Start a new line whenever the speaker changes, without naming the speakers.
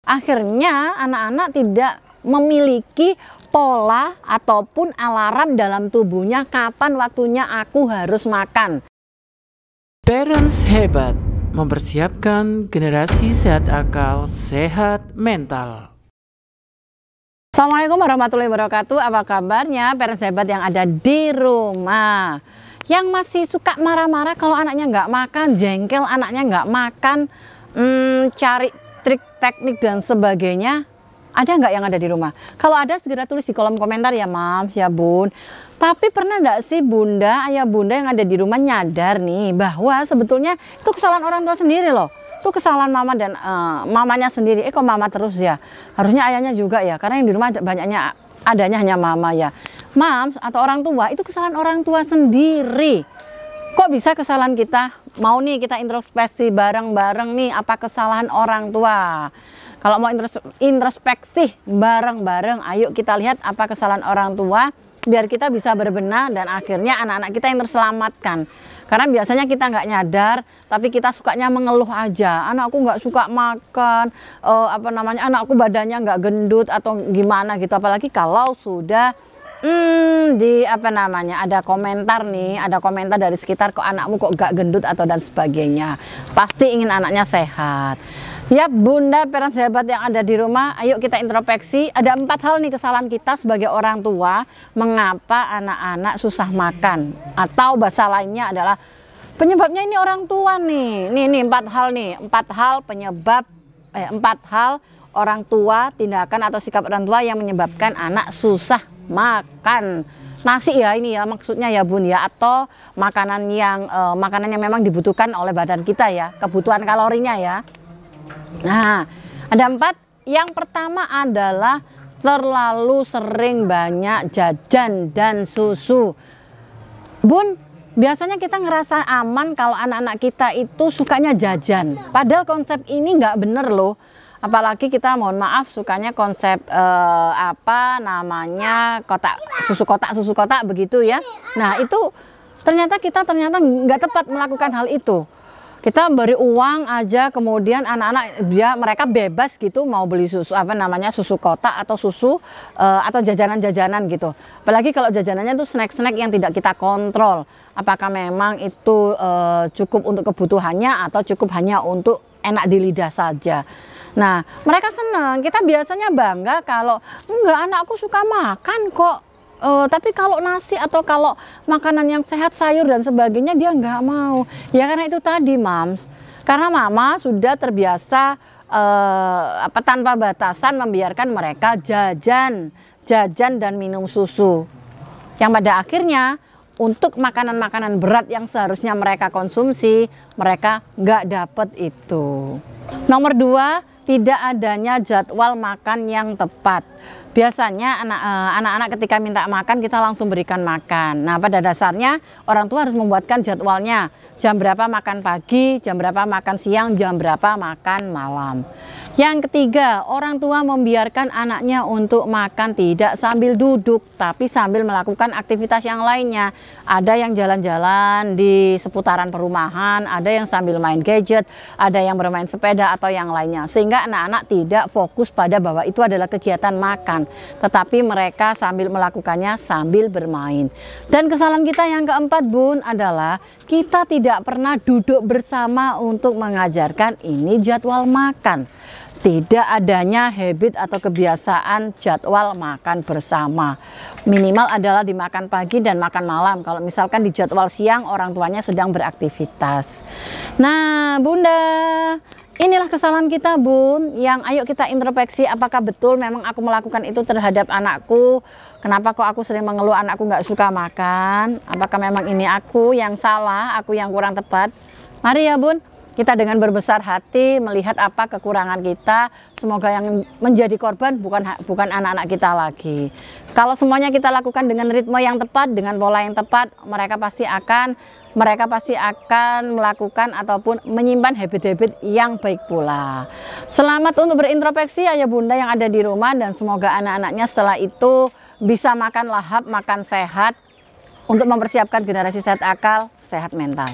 Akhirnya anak-anak tidak memiliki pola ataupun alarm dalam tubuhnya kapan waktunya aku harus makan.
Parents Hebat mempersiapkan generasi sehat akal, sehat mental.
Assalamualaikum warahmatullahi wabarakatuh. Apa kabarnya parents hebat yang ada di rumah? Yang masih suka marah-marah kalau anaknya nggak makan, jengkel anaknya nggak makan, cari trik, teknik dan sebagainya. Ada nggak yang ada di rumah? Kalau ada segera tulis di kolom komentar ya Mams, ya Bun. Tapi pernah nggak sih Bunda, ayah Bunda yang ada di rumah nyadar nih bahwa sebetulnya itu kesalahan orang tua sendiri loh. Itu kesalahan mama dan mamanya sendiri. Kok mama terus ya? Harusnya ayahnya juga ya. Karena yang di rumah banyaknya adanya hanya mama ya. Mams atau orang tua itu kesalahan orang tua sendiri. Kok bisa kesalahan kita? Mau nih kita introspeksi bareng-bareng nih apa kesalahan orang tua. Kalau mau introspeksi bareng-bareng, ayo kita lihat apa kesalahan orang tua biar kita bisa berbenah dan akhirnya anak-anak kita yang terselamatkan. Karena biasanya kita nggak nyadar, tapi kita sukanya mengeluh aja. Anakku nggak suka makan, anakku badannya nggak gendut atau gimana gitu. Apalagi kalau sudah ada komentar nih, ada komentar dari sekitar kok anakmu kok nggak gendut atau dan sebagainya. Pasti ingin anaknya sehat. Ya Bunda, parents hebat yang ada di rumah, ayo kita introspeksi. Ada 4 hal nih kesalahan kita sebagai orang tua mengapa anak-anak susah makan. Atau bahasa lainnya adalah penyebabnya ini orang tua nih. Nih 4 hal nih, 4 hal penyebab 4 hal orang tua, tindakan atau sikap orang tua yang menyebabkan anak susah makan. Nasi ya ini ya maksudnya ya Bun ya, atau makanan yang memang dibutuhkan oleh badan kita ya, kebutuhan kalorinya ya. Nah, ada 4. Yang pertama adalah terlalu sering banyak jajan dan susu. Bun, biasanya kita ngerasa aman kalau anak-anak kita itu sukanya jajan. Padahal konsep ini nggak bener loh. Apalagi kita mohon maaf sukanya konsep susu kotak begitu ya. Nah, itu ternyata nggak tepat melakukan hal itu. Kita beri uang aja, kemudian anak-anak mereka bebas gitu mau beli susu susu kotak atau susu atau jajanan-jajanan gitu. Apalagi kalau jajanannya itu snack-snack yang tidak kita kontrol. Apakah memang itu cukup untuk kebutuhannya atau cukup hanya untuk enak di lidah saja. Nah, mereka senang. Kita biasanya bangga kalau enggak, anakku suka makan kok. Tapi kalau nasi atau kalau makanan yang sehat, sayur dan sebagainya dia nggak mau. Ya karena itu tadi Mams. Karena mama sudah terbiasa tanpa batasan membiarkan mereka jajan dan minum susu. Yang pada akhirnya untuk makanan-makanan berat yang seharusnya mereka konsumsi, mereka nggak dapet itu. Nomor 2, tidak adanya jadwal makan yang tepat. Biasanya anak-anak ketika minta makan kita langsung berikan makan. Nah, pada dasarnya orang tua harus membuatkan jadwalnya. Jam berapa makan pagi, jam berapa makan siang, jam berapa makan malam. Yang ketiga, orang tua membiarkan anaknya untuk makan tidak sambil duduk, tapi sambil melakukan aktivitas yang lainnya. Ada yang jalan-jalan di seputaran perumahan, ada yang sambil main gadget, ada yang bermain sepeda atau yang lainnya. Sehingga anak-anak tidak fokus pada bahwa itu adalah kegiatan makan, tetapi mereka sambil melakukannya sambil bermain. Dan kesalahan kita yang keempat Bun adalah kita tidak pernah duduk bersama untuk mengajarkan ini jadwal makan. Tidak adanya habit atau kebiasaan jadwal makan bersama. Minimal adalah dimakan pagi dan makan malam. Kalau misalkan di jadwal siang orang tuanya sedang beraktivitas. Nah Bunda, inilah kesalahan kita Bun, yang ayo kita introspeksi apakah betul memang aku melakukan itu terhadap anakku. Kenapa kok aku sering mengeluh anakku nggak suka makan? Apakah memang ini aku yang salah, aku yang kurang tepat? Mari ya Bun, kita dengan berbesar hati melihat apa kekurangan kita. Semoga yang menjadi korban bukan anak-anak kita lagi. Kalau semuanya kita lakukan dengan ritme yang tepat, dengan pola yang tepat, mereka pasti akan melakukan ataupun menyimpan habit-habit yang baik pula. Selamat untuk berintrospeksi ayah bunda yang ada di rumah, dan semoga anak-anaknya setelah itu bisa makan lahap, makan sehat untuk mempersiapkan generasi sehat akal, sehat mental.